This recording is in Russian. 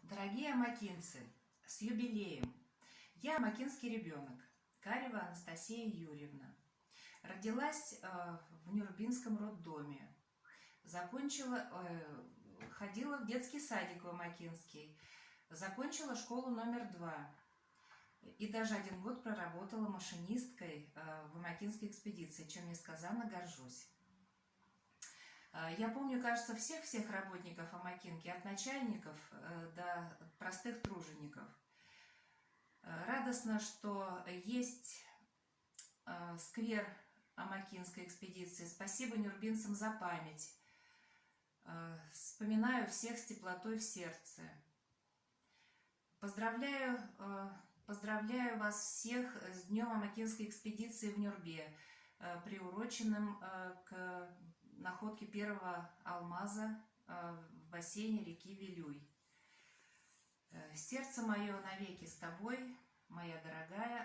Дорогие амакинцы, с юбилеем! Я амакинский ребенок, Карева Анастасия Юрьевна. Родилась в Нюрбинском роддоме. Ходила в детский садик в Амакинский. Закончила школу номер 2. И даже 1 год проработала машинисткой в Амакинской экспедиции, чем несказанно горжусь. Я помню, кажется, всех работников Амакинки, от начальников до простых тружеников. Радостно, что есть сквер Амакинской экспедиции. Спасибо нюрбинцам за память. Вспоминаю всех с теплотой в сердце. Поздравляю вас всех с Днем Амакинской экспедиции в Нюрбе, приуроченным к находке первого алмаза в бассейне реки Вилюй. Сердце мое навеки с тобой, моя дорогая